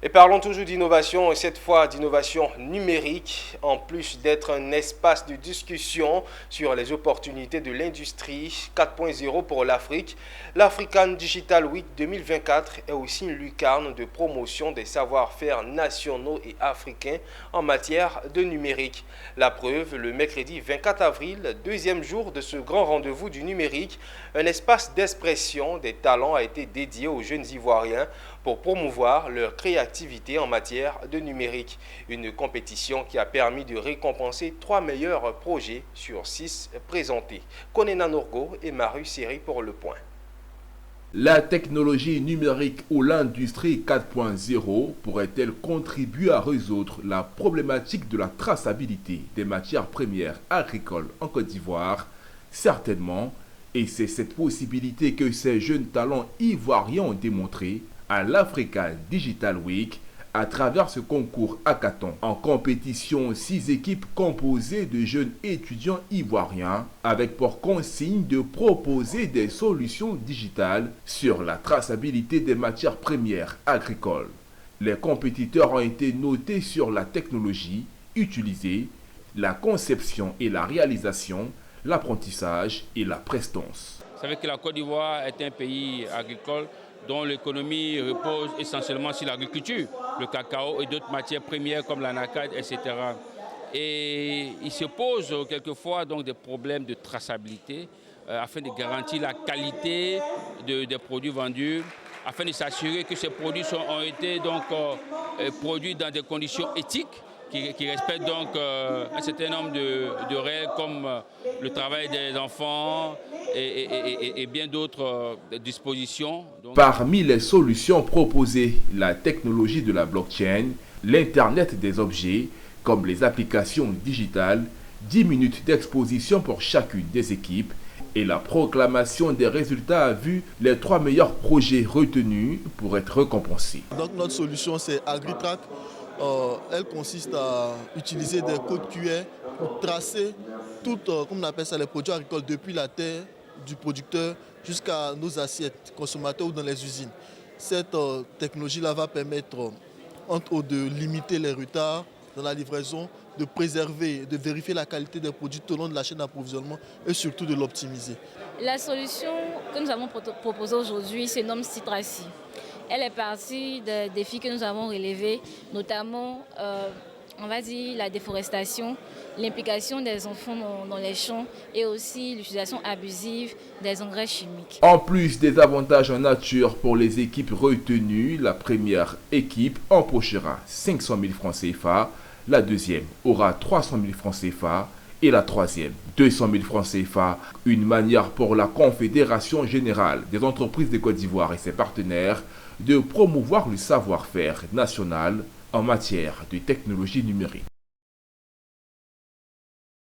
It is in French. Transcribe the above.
Et parlons toujours d'innovation, et cette fois d'innovation numérique, en plus d'être un espace de discussion sur les opportunités de l'industrie 4.0 pour l'Afrique. L'African Digital Week 2024 est aussi une lucarne de promotion des savoir-faire nationaux et africains en matière de numérique. La preuve, le mercredi 24 avril, deuxième jour de ce grand rendez-vous du numérique, un espace d'expression des talents a été dédié aux jeunes Ivoiriens pour promouvoir leur créativité en matière de numérique. Une compétition qui a permis de récompenser 3 meilleurs projets sur 6 présentés. Konena Norgo et Maru Seri pour le point. La technologie numérique ou l'industrie 4.0 pourrait-elle contribuer à résoudre la problématique de la traçabilité des matières premières agricoles en Côte d'Ivoire? Certainement, et c'est cette possibilité que ces jeunes talents ivoiriens ont démontré à l'Africa Digital Week à travers ce concours hackathon. En compétition, 6 équipes composées de jeunes étudiants ivoiriens avec pour consigne de proposer des solutions digitales sur la traçabilité des matières premières agricoles. Les compétiteurs ont été notés sur la technologie utilisée, la conception et la réalisation, l'apprentissage et la prestance. Vous savez que la Côte d'Ivoire est un pays agricole dont l'économie repose essentiellement sur l'agriculture, le cacao et d'autres matières premières comme l'anacade, etc. Et il se pose quelquefois donc des problèmes de traçabilité afin de garantir la qualité des produits vendus, afin de s'assurer que ces produits ont été donc produits dans des conditions éthiques qui respectent donc un certain nombre de règles comme le travail des enfants et bien d'autres dispositions. Parmi les solutions proposées, la technologie de la blockchain, l'Internet des objets, comme les applications digitales, 10 minutes d'exposition pour chacune des équipes et la proclamation des résultats a vu les 3 meilleurs projets retenus pour être récompensés. Donc notre solution c'est AgriTrack. Elle consiste à utiliser des codes QR pour tracer toutes, comme on appelle ça, les produits agricoles depuis la terre du producteur jusqu'à nos assiettes consommateurs ou dans les usines. Cette technologie-là va permettre entre autres de limiter les retards dans la livraison, de préserver, de vérifier la qualité des produits tout au long de la chaîne d'approvisionnement et surtout de l'optimiser. La solution que nous avons proposée aujourd'hui se nomme Citraci. Elle est partie des défis que nous avons relevés, notamment on va dire la déforestation, l'implication des enfants dans les champs et aussi l'utilisation abusive des engrais chimiques. En plus des avantages en nature pour les équipes retenues, la première équipe empochera 500 000 francs CFA, la deuxième aura 300 000 francs CFA et la troisième 200 000 francs CFA. Une manière pour la Confédération générale des entreprises de Côte d'Ivoire et ses partenaires de promouvoir le savoir-faire national en matière de technologie numérique.